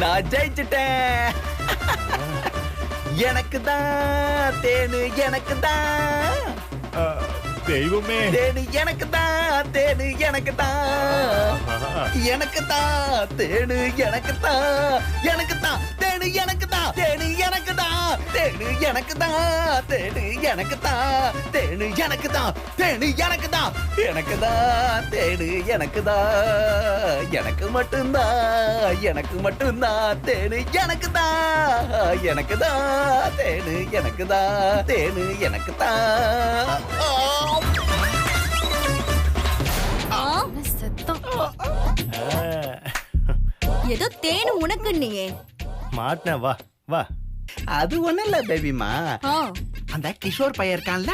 நான் ஜெயிச்சிட்டேன். எனக்கு தான் தேனு, எனக்கு தான் தெய்வமே. தேனு, எனக்கு தான் தேனு, எனக்கு தான் எனக்கு தான் தேனு, எனக்கு தான் எனக்கு தான் தேனு, எனக்கு தான் தேனு, எனக்கு தான் தேனு, எனக்கு தான் தேனு, எனக்கு தான் தேனு, எனக்கு தான் தேனு, எனக்கு தான் எனக்கு தான் தேனு, எனக்கு தான் எனக்கு மட்டும்தான் எனக்கு மட்டும்தான் தேனு, எனக்கு தான் எனக்கு தான் தேனு, எனக்கு தான் தேனு, எனக்கு தான். ஏதோ தேனு உனக்கு நீயே மாட்டின வா வா. அது ஒண்ணு இல்ல பேபிமா. அந்த கிஷோர் பையன் இருக்கான்ல,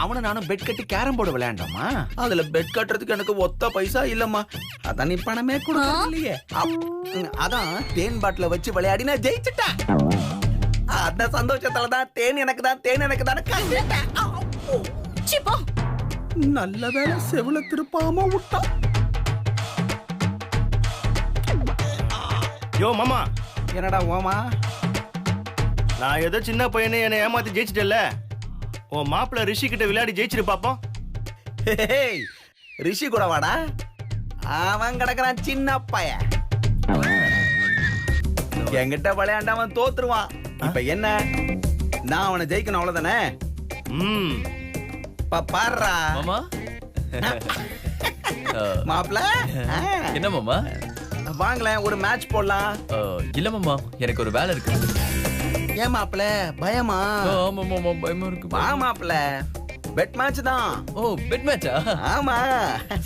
அவனை நானும் பெட் கட்டி கேரம் போர்டு விளையாண்டோமா. அதுல பெட் கட்டுறதுக்கு எனக்கு ஒத்த பைசா இல்லம்மா. அதான் நீ பணமே கொடுக்கறது இல்லையே. அதான் தேன் பாட்டில வச்சு விளையாடி நான் ஜெயிச்சுட்டேன். அந்த சந்தோஷத்துலதான் தேன் எனக்கு தான் தேன் எனக்கு தான் கண்டிட்டேன். நல்ல வேலை செவில திருப்பாம விட்டா. யோ மாமா, என்னடா ஓமா? நான் ஏதோ சின்ன பையனே என்னை ஏமாத்தி ஜெயிச்சிட்டல. உன் மாப்பிள்ள ரிஷி கிட்ட விளையாடி ஜெயிச்சிரு பாப்போம். ரிஷி கூட வாடா. அவன் கிடக்குறான் சின்ன பையன். என்கிட்ட விளையாண்டாமன் தோத்துருவான். இப்ப என்ன, நான் அவனை ஜெயிக்கணும் அவ்வளவுதானே? பாருடா மாமா. மாப்பிள்ள என்ன மாமா? வாங்களேன், ஒரு மேட்ச் போடலாம். இல்ல மாமா, எனக்கு ஒரு வேலை இருக்கு. ஏன் மாப்பிள்ள பயமா? ஆமா மாமா, பயமா இருக்கு. வா மாப்பிள்ள, பெட் மேட்ச் தான். ஓ, பெட் மேட்சா? ஆமா.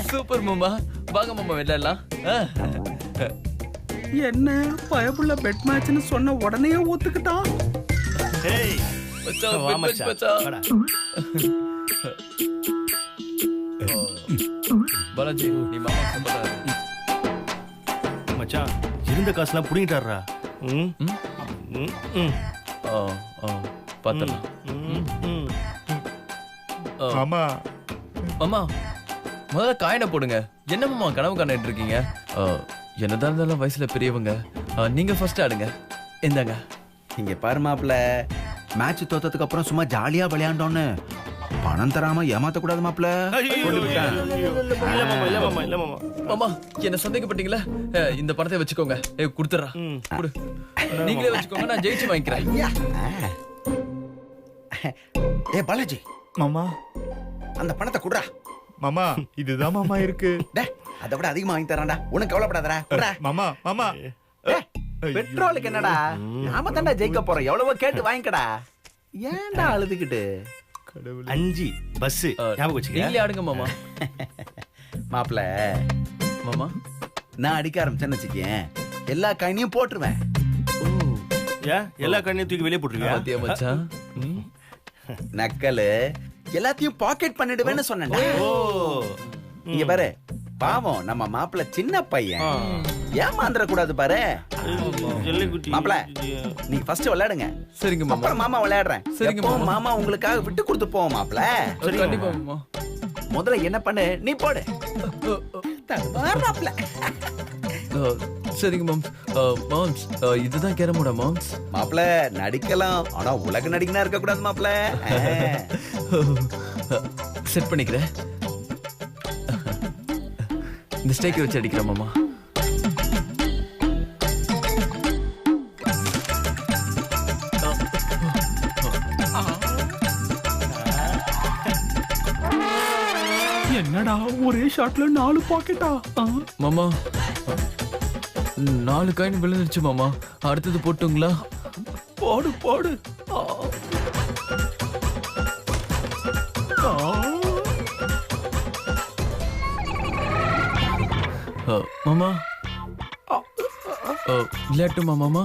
சூப்பர் மாமா, வாங்க மாமா விளையாடலாம். என்ன பயப்புள்ள பெட் மேட்ச்னு சொன்ன உடனே ஒத்துக்கிட்டான். ஏய் மச்சான், வா பெட் மேட்ச் மச்சான். மச்சான். பாலாஜி, நீ மாமா சொல்றாரு. மச்சான், இருந்த காசுலாம் புடிங்கிட்டாருடா. பாத்தலாம். ஆமா மாமா, முதல்ல காயினை போடுங்க. என்ன மாமா கனவு காணிட்டு இருக்கீங்க? என்னதான் இருந்தாலும் வயசுல பெரியவங்க. நீங்க ஃபர்ஸ்ட் ஆடுங்க. இந்தாங்க. இங்க பாரு மாப்பிள்ள, மேட்ச் தோத்ததுக்கு அப்புறம் சும்மா ஜாலியா விளையாண்டோன்னு பணம் தராம ஏமாத்த கூடாது மாப்பிள்ள. மாமா, என்ன சந்தேகப்பட்டீங்களா? இந்த பணத்தை வச்சுக்கோங்க. குடுத்துறேன். குடு. நீங்களே வச்சுக்கோங்க, நான் ஜெயிச்சு வாங்கிக்கிறேன். ஏ பாலாஜி மாமா, அந்த பணத்தை குடுறா. மாமா இதுதான் மாமா இருக்கு. அதை விட அதிகமா வாங்கி தரான்டா. உனக்கு கவலைப்படாதடா. மாமா மாமா, பெட்ரோலுக்கு என்னடா, நாம தான்டா ஜெயிக்க போறோம். எவ்வளவோ கேட்டு வாங்கிக்கடா. ஏன்டா அழுதுகிட்டு? 5 பஸ் ஞாபகம் வச்சுக்க. நீங்களே ஆடுங்க மாமா. மாப்பிள்ள மாமா, நான் அடிக்க ஆரம்பிச்சேன்னு வச்சுக்கேன், எல்லா காயினையும் போட்டுருவேன். ஏன் எல்லா கண்ணையும் தூக்கி வெளியே போட்டுருவியா? பாத்தியா மச்சான்? நக்கலு, எல்லாத்தையும் பாக்கெட் பண்ணிடுவேன்னு சொன்னேன். ஓ, இங்க பாரு, பாவம் நம்ம மாப்பிள்ள சின்ன பையன், ஏமாந்துட கூடாது பாரு. மாப்பிள்ள, நீங்க ஃபர்ஸ்ட் விளையாடுங்க. சரிங்க மாமா. அப்புறம் மாமா விளையாடுறேன். சரிங்க மாமா. மாமா உங்களுக்காக விட்டு கொடுத்து போவோம் மாப்பிள்ள. கண்டிப்பா மாமா. முதல்ல என்ன பண்ணு, நீ போடு. மாப்பிள்ள சரிங்க மாம்ஸ். மாம்ஸ், இதுதான் கேரமோட மாம்ஸ். மாப்பிள்ள நடிக்கலாம், ஆனா உலக நடிகனா இருக்க கூடாது மாப்பிள்ள. செட் பண்ணிக்கிறேன். இந்த ஸ்டேக்கை வச்சு அடிக்கிறேன் மாமா. என்னடா ஒரே ஷாட்ல 4 பாக்கெட்டா? மாமா, 4 காயின் விழுந்துருச்சு மாமா. அடுத்தது போட்டுங்களா? போடு போடு. மாமா, விளையாட்டுமா மாமா?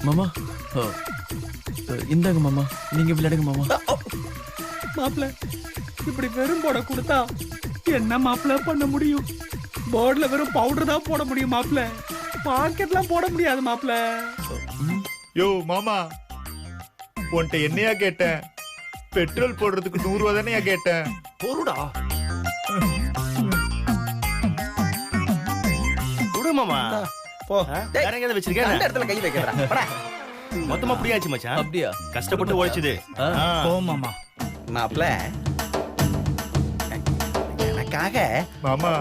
மாமா, இந்தாங்க மாமா, நீங்க விளையாடுங்க மாமா. மாப்பிள்ள, இப்படி வெறும் போட கொடுத்தா என்ன மாப்பிள்ள பண்ண முடியும்? போர்டுல வெறும் பவுடர் தான் போட முடியும் மாப்பிள்ள. பாக்கெட்லாம் போட முடியாது மாப்ள. யோ மாமா, உன்கிட்ட என்னையா கேட்டேன்? பெட்ரோல் போடுறதுக்கு 100 ரூபா தானே கேட்டேன். பொருடா குடு மாமா. போ. டேய், வேற எங்கேயாவது வச்சிருக்கேன்? அந்த இடத்துல கை வைக்கிறா. போடா. மொத்தமா புரியாச்சு மச்சான். அப்படியா? கஷ்டப்பட்டு உழைச்சது. ஆ. போ மாமா. மாப்ள எனக்காக மாமா,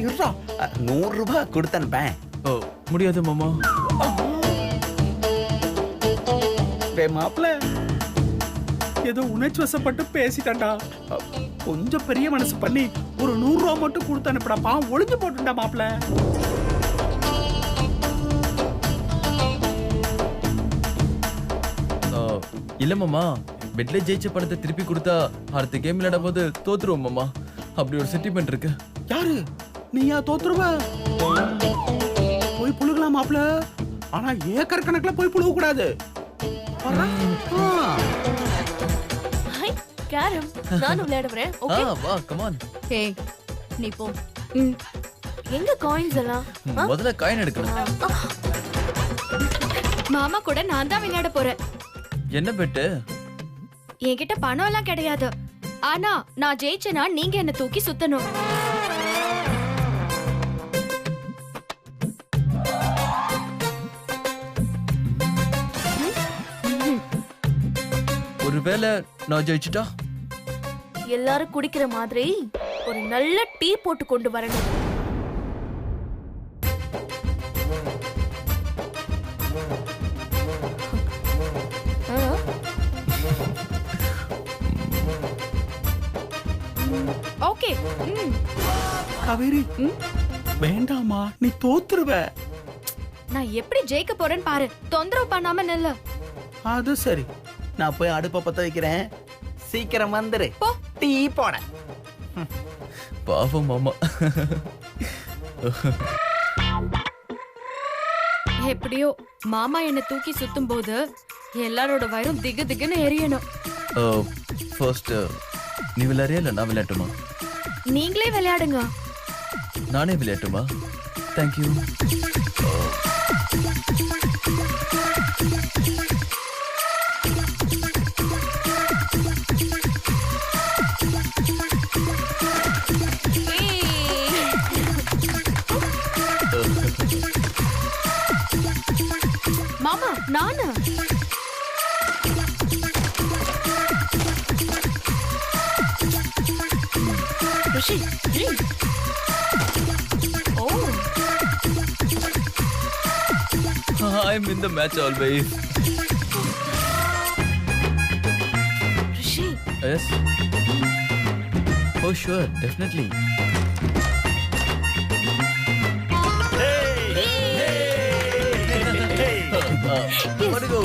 இருடா 100 ரூபாய் கொடுத்து அனுப்பேன். ஓ முடியாது மாமா. டேய் மாப்ள, ஏதோ உணர்ச்சி வசப்பட்டு பேசிட்டா. கொஞ்சம் பெரிய மனசு பண்ணி ஒரு 100 ரூபா மட்டும் கொடுத்து அனுப்புடா. பாவம் ஒளிஞ்சு போட்டுண்டா மாப்ள. இல்ல மாமா, பெட்ல ஜெயிச்ச பணத்தை திருப்பி கொடுத்தா அடுத்த கேம் விளையாடும் போது தோத்துருவோம் மாமா. அப்படி ஒரு சென்டிமெண்ட் இருக்கு. யாரு நீயா தோத்துருவ? போய் புழுகலாம் மாப்ள. ஆனா ஏக்கர் கணக்குல போய் புழுக கூடாது. ஹாய் கேரம், நானும் விளையாட வரேன். ஆ ஓகே வா கம் ஆன். ஹே நீ போ. எங்க காயின்ஸ் எல்லாம்? முதல்ல காயின் எடுக்கணும். மாமா கூட நான் தான் விளையாட போறேன். என்ன பெட்டு? என்கிட்ட பணம் எல்லாம் கிடையாது. ஆனா நான் ஜெயிச்சேனா நீங்க என்ன தூக்கி சுத்தணும். ஒருவேளை நான் ஜெயிச்சுட்டா? எல்லாரும் குடிக்கிற மாதிரி ஒரு நல்ல டீ போட்டு கொண்டு வரணும். ஓகே. காவேரி வேண்டாமா, நீ தோத்துருவ. நான் எப்படி ஜெயிக்க போறேன்னு பாரு. தொந்தரவு பண்ணாம நில்லு. அது சரி, நான் போய் அடுப்ப பத்த வைக்கிறேன். சீக்கிரம் வந்துரு. போ. டீ போட. பாவம் மாமா. எப்படியோ மாமா என்ன தூக்கி சுத்தும் போது எல்லாரோட வயிறும் திகு திகுன்னு எரியணும். ஃபர்ஸ்ட் நீ விளையாடுறியா இல்ல நான் விளையாட்டுமா? நீங்களே விளையாடுங்க. நானே விளையாட்டுமா? தேங்க்யூ. மாமா நானு. ரிஷி drink. O I'm in the match always. Rishi, Yes. Oh sure, definitely. What go?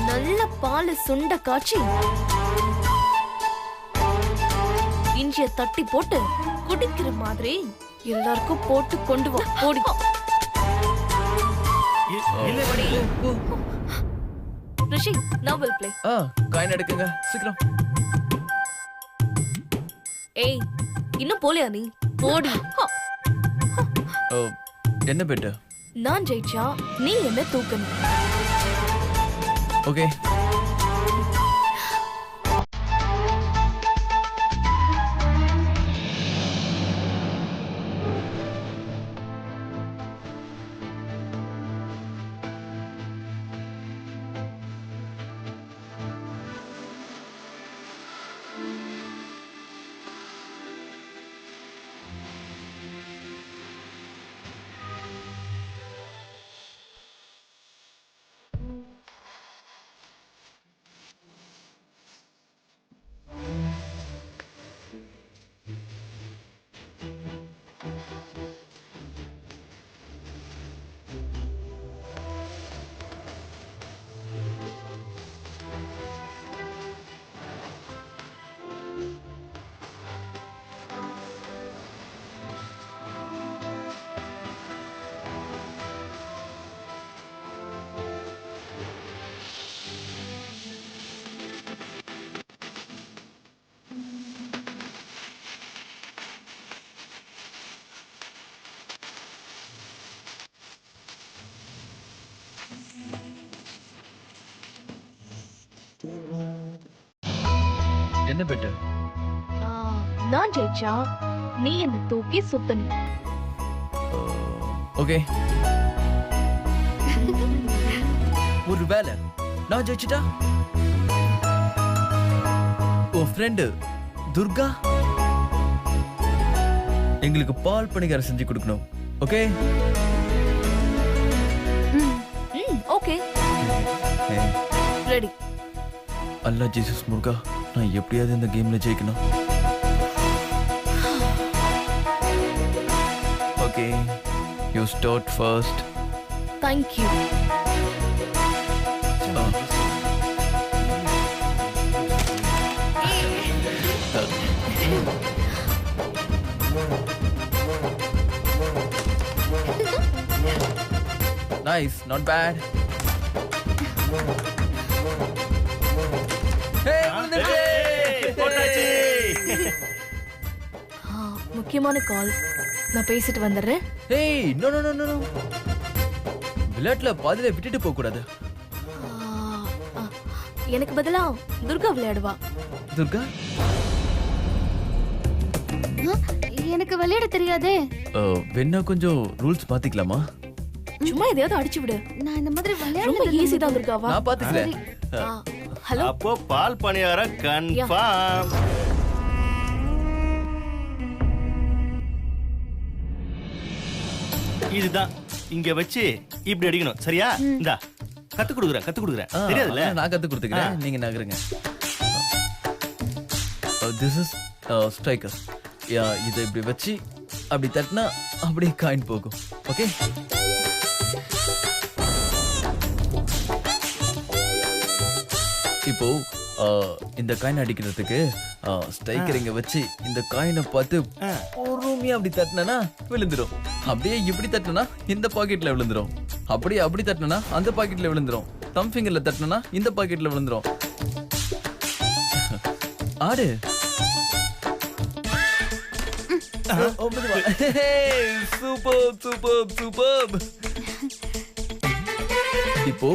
நல்ல பால் சுண்ட காய்ச்சி இஞ்சிய தட்டி போட்டு குடிக்கிற மாதிரி எல்லாருக்கும் போட்டு கொண்டு வா. ஓடி ரிஷி, now we'll play. காயின் எடுக்குங்க சீக்கிரம். ஏய், இன்னும் போலையா நீ? ஓடி. என்ன பெட்டு? நான் ஜெயிச்சா நீ என்ன தூக்கணும். ஓகே. என்ன பெட்டர்? நான் ஜெயிச்சா நீ என்ன தூக்கி சுத்தணும். ஓகே. ஒரு வேலை நான் ஜெயிச்சிட்டா உன் ஃப்ரெண்டு துர்கா எங்களுக்கு பால் பணிகாரம் செஞ்சு கொடுக்கணும். Okay? Okay ready. Allah Jesus Muruga, நான் எப்படியாவது இந்த கேம்ல ஜெயிக்கணும். Okay, you start first. Thank you. Nice, not bad. Hey, போட்டாச்சு. முக்கியமான கால், நான் பேசிட்டு வந்துடுறேன். Hey, no. விளையாட்டுல பாதியில விட்டுட்டு போக கூடாது. எனக்கு பதிலா துர்கா விளையாடுவா. துர்கா, எனக்கு விளையாட தெரியாதே. வேணா கொஞ்சம் ரூல்ஸ் மாத்திக்கலாமா? சும்மா எதையாவது அடிச்சு விடு. நான் இந்த மாதிரி ரொம்ப ஈஸி தான் துர்காவா. நான் பாத்துக்கிறேன். ஹலோ, அப்போ பால் பணியாரம் கன்ஃபார்ம். இதுதான் இங்க வச்சு இப்படி அடிக்கணும். சரியா? இந்தா கத்து கொடுக்குறேன். தெரியாதுல்ல? நான் கத்து கொடுத்துக்கிறேன், நீங்க நகருங்க. This is striker. இதை இப்படி வச்சு அப்படி தட்டினா அப்படியே காயின் போகும். ஓகே? இப்போ இந்த காயின் அடிக்கிறதுக்கு ஸ்ட்ரைக்கர் இங்க வச்சு இந்த காயினை பார்த்து பொறுமையா அப்படி தட்டினா விழுந்துரும். அப்படியே இப்படி தட்டினா இந்த பாக்கெட்ல விழுந்துரும். அப்படியே அப்படி தட்டினா அந்த பாக்கெட்ல விழுந்துரும். தம் ஃபிங்கர்ல தட்டினா இந்த பாக்கெட்ல விழுந்துரும். ஆடு. சூப்பர். இப்போ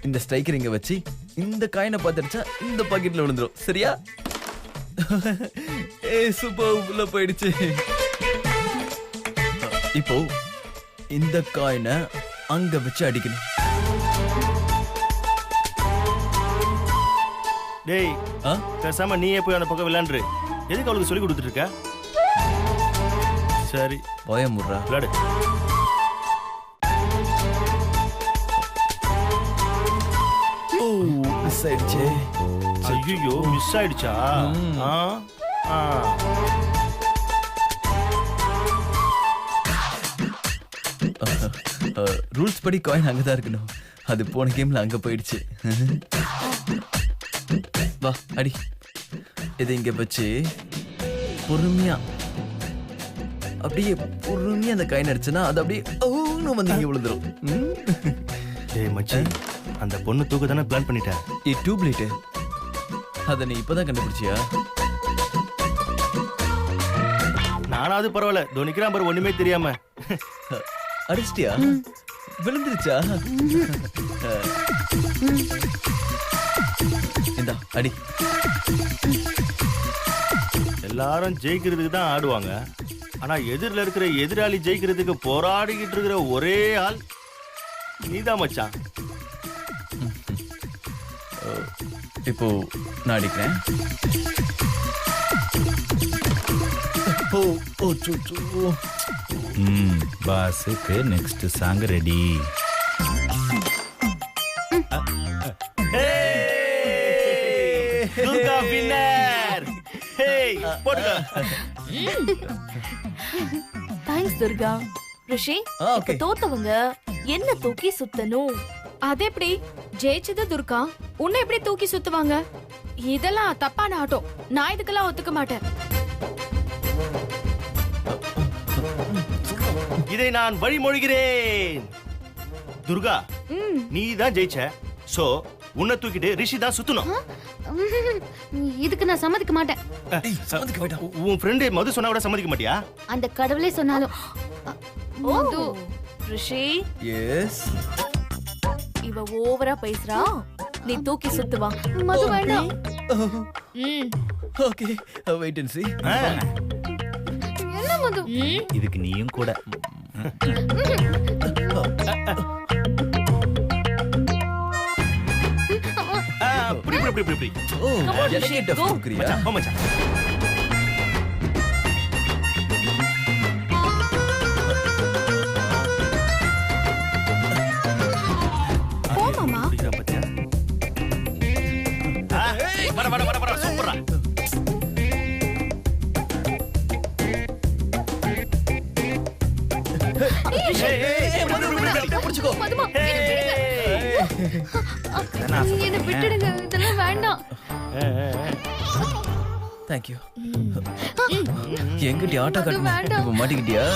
இந்த ஸ்ட்ரைக்கர் இங்க வச்சு இந்த காயினை பார்த்துடுச்சா இந்த பாக்கெட்ல விழுந்துரும். சரியா? சூப்பர், உள்ள போயிடுச்சு. இப்போ இந்த காயினை அங்க வச்சு அடிக்கணும். டேய், பேசாம நீயே போய் அந்த பக்கம் விளையாண்டு. எதுக்கு அவளுக்கு சொல்லி கொடுத்துட்டு இருக்க? சரி, பயமுறா விளையாடு. மிஸ் ஆயிடுச்சு. ஐயோ, மிஸ் ஆயிடுச்சா? ரூல்ஸ் படி காயின் அங்கதான் இருக்கணும். அது போன கேம்ல அங்க போயிடுச்சு. வா அடி. இது இங்க வச்சு பொறுமையா அப்படியே பொறுமையா அந்த காயின் அடிச்சுனா அது அப்படியே வந்து இங்க விழுந்துரும். ஏய் மச்சி, அந்த பொண்ணு தூக்க தானே பிளான் பண்ணிட்டேன். டியூப்லைட் அத நீ இப்பதான் கண்டுபிடிச்சியா? நானாவது பரவாயில்ல, தோனிக்கிறான் பாரு ஒண்ணுமே தெரியாம. அடிச்சிட்டியா? விழுந்துருச்சா? இந்தா அடி. எல்லாரும் ஜெயிக்கிறதுக்கு தான் ஆடுவாங்க. ஆனா எதிரில இருக்கிற எதிராளி ஜெயிக்கிறதுக்கு போராடிக்கிட்டு இருக்கிற ஒரே ஆள் நீதான் மச்சான். இப்போ நான் அடிக்கிறேன். பாஸுக்கு next song ready. Durga winner. Hey போடுங்க. தேங்க்ஸ் துர்கா. ரிஷி, இப்ப தோத்தவங்க என்ன தூக்கி சுத்தணும். அது எப்படி? ஜெயிச்சது துர்கா, உன்னை எப்படி தூக்கி சுத்துவாங்க? இதெல்லாம் தப்பான ஆட்டம். நான் இதுக்கெல்லாம் ஒத்துக்க மாட்டேன். இதை நான் வழிமொழிகிறேன். துர்கா, நீ தான் ஜெயிச்ச. சோ உன்னை தூக்கிட்டு ரிஷி தான் சுத்தணும். இதுக்கு நான் சம்மதிக்க மாட்டேன். உன் ஃப்ரெண்ட் மது சொன்னா கூட சம்மதிக்க மாட்டியா? அந்த கடவுளே சொன்னாலும். மது, ரிஷி, எஸ். இவ ஓவரா பேசுறா. நீ தூக்கி சுத்துவா. மது வேண்டாம். Okay wait and see. என்ன மது? இதுக்கு நீயும் கூட. இப்படி ஓ எனக்கே டஃப் கொடுக்குறியா? மச்சான், போ மச்சான். போ மாமா. பிடிக்கிறா பாத்தியா? வர சூப்பரா. புடிச்சுக்கோ. மதுமா, என்ன விட்டுடுங்க, இதெல்லாம் வேண்டாம். Thank you. எங்கிட்ட ஆட்டோ அது காட்டுன வேண்டாம். இப்ப மாட்டிக்கிட்டியா?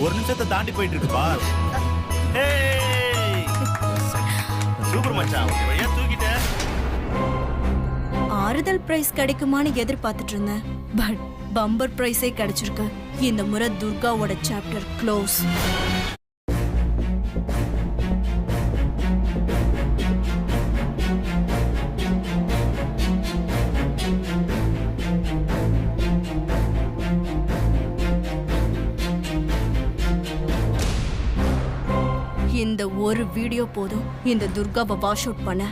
ஒரு நிமிஷத்தை தாண்டி போயிட்டு இருக்கு பாஸ். சூப்பர் மச்சான், ஒரு வழியா தூக்கிட்டேன். ஆறுதல் பிரைஸ் கிடைக்குமான்னு எதிர்பார்த்துட்டு இருந்தேன். பட் பம்பர் பிரைஸே கிடைச்சிருக்கு. இந்த முறை துர்காவோட சாப்டர் க்ளோஸ். இந்த ஒரு வீடியோ போதும் இந்த துர்காவை வாஷ் அவுட் பண்ண.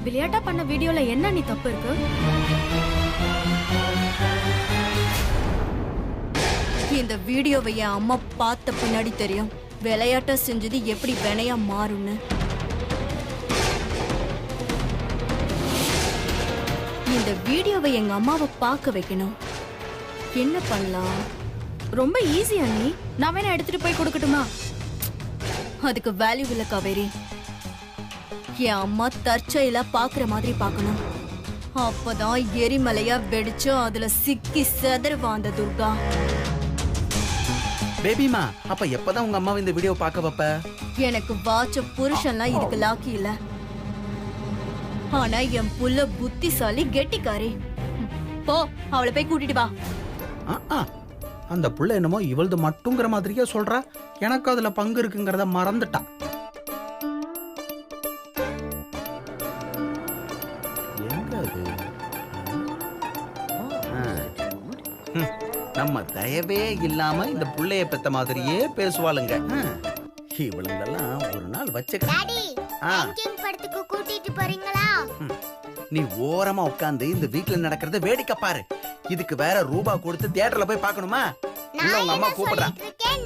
விளையாட்டா பண்ண வீடியோல என்ன நீ தப்பு இருக்கு? இந்த வீடியோவை என் அம்மா பார்த்த பின்னாடி தெரியும் விளையாட்டா செஞ்சது எப்படி வினையா மாறும்னு. இந்த வீடியோவை எங்க அம்மாவை பார்க்க வைக்கணும். என்ன பண்ணலாம்? ரொம்ப ஈஸியா நீ. நான் வேணா எடுத்துட்டு போய் கொடுக்கட்டுமா? அதுக்கு வேல்யூ இல்ல காவேரி. என் அம்மா தற்செயலா பாக்குற மாதிரி பார்க்கணும். அப்பதான் எரிமலையா வெடிச்சு அதுல சிக்கி செதறுவா அந்த துர்கா. பேபிமா, அப்ப எப்பதான் உங்க அம்மாவை இந்த வீடியோ பார்க்க வைப்ப? எனக்கு வாச்ச புருஷன்லாம் இதுக்கு லாக்கி இல்ல. ஆனா என் புள்ள புத்திசாலி கெட்டிக்காரி. போ, அவளை போய் கூட்டிட்டு வா. அந்த புள்ள என்னமோ இவளது மட்டுங்கிற மாதிரியே சொல்றா. எனக்கு அதுல பங்கு இருக்குங்கிறத மறந்துட்டான். எங்க அது? நம்ம தயவே இல்லாம இந்த புள்ளைய பெத்த மாதிரியே பேசுவாளுங்க. இவளுங்கெல்லாம் ஒரு நாள் வச்ச படத்துக்கு கூட்டிட்டு போறீங்களா? நீ ஓரமா உட்கார்ந்து இந்த வீட்ல நடக்கிறத வேடிக்கை பாரு. இதுக்கு வேற ரூபா கொடுத்து தியேட்டர்ல போய் பார்க்கணுமா? உள்ள உங்க அம்மா கூப்பிடுறா.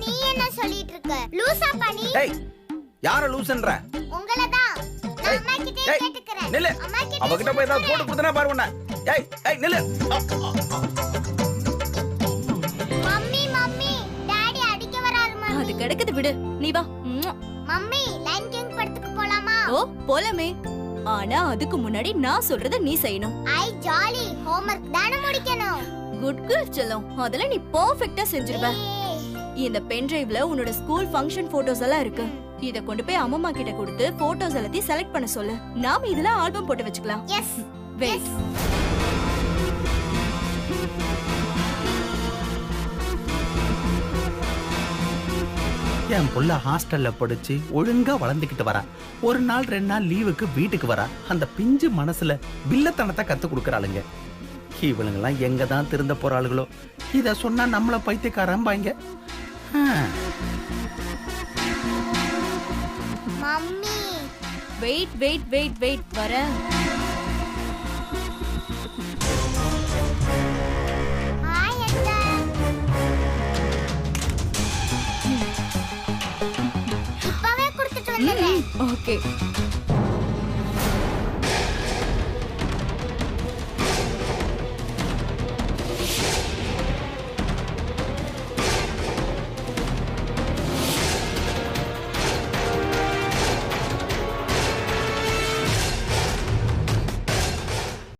நீ என்ன சொல்லிட்டு இருக்க? லூசா பண்ணி. டேய், யார லூசன்ற? உங்களதான். நான் அம்மா கிட்ட கேட்டுக்கறேன். நில்லு. அவகிட்ட போய் ஏதாவது போட்டு கொடுத்தனா பாரு உன்னை. ஏய் ஏய் நில்லு. மம்மி மம்மி, டாடி அடிக்க வராரு மம்மி. அது கிடக்குது விடு, நீ வா. மம்மி, லைன் கிங் படத்துக்கு போலாமா? ஓ போலாமே. ஆனா அதுக்கு முன்னாடி நான் சொல்றத நீ செய்யணும். ஐ ஜாலி, ஹோம்வொர்க் தான முடிக்கணும். குட் கேர்ள் செல்லம், அதெல்லாம் நீ பெர்ஃபெக்ட்டா செஞ்சிருவ. இந்த பென் டிரைவ்ல உன்னோட ஸ்கூல் ஃபங்க்ஷன் போட்டோஸ் எல்லாம் இருக்கு. இத கொண்டு போய் அம்மம்மா கிட்ட கொடுத்து போட்டோஸ் எல்லாத்தையும் செலக்ட் பண்ண சொல்லு. நாம இதுல ஆல்பம் போட்டு வச்சுக்கலாம். S wait. என் புள்ள ஹாஸ்டல்ல படிச்சு ஒழுங்கா வளர்ந்துக்கிட்டு வரா. ஒரு நாள் 2 நாள் லீவுக்கு வீட்டுக்கு வரா. அந்த பிஞ்சு மனசுல வில்லத்தனத்தை கத்து கொடுக்கறாளுங்க. இவளுங்கெல்லாம் எங்க தான் திருந்த போறாளுகளோ. இத சொன்னா நம்மள பைத்தியக்காரம்பாங்க. Mummy wait wait wait wait வரேன். ஹாய் அக்கா. இப்பவே கொடுத்துட்டு வந்துடுறேன். ஓகே.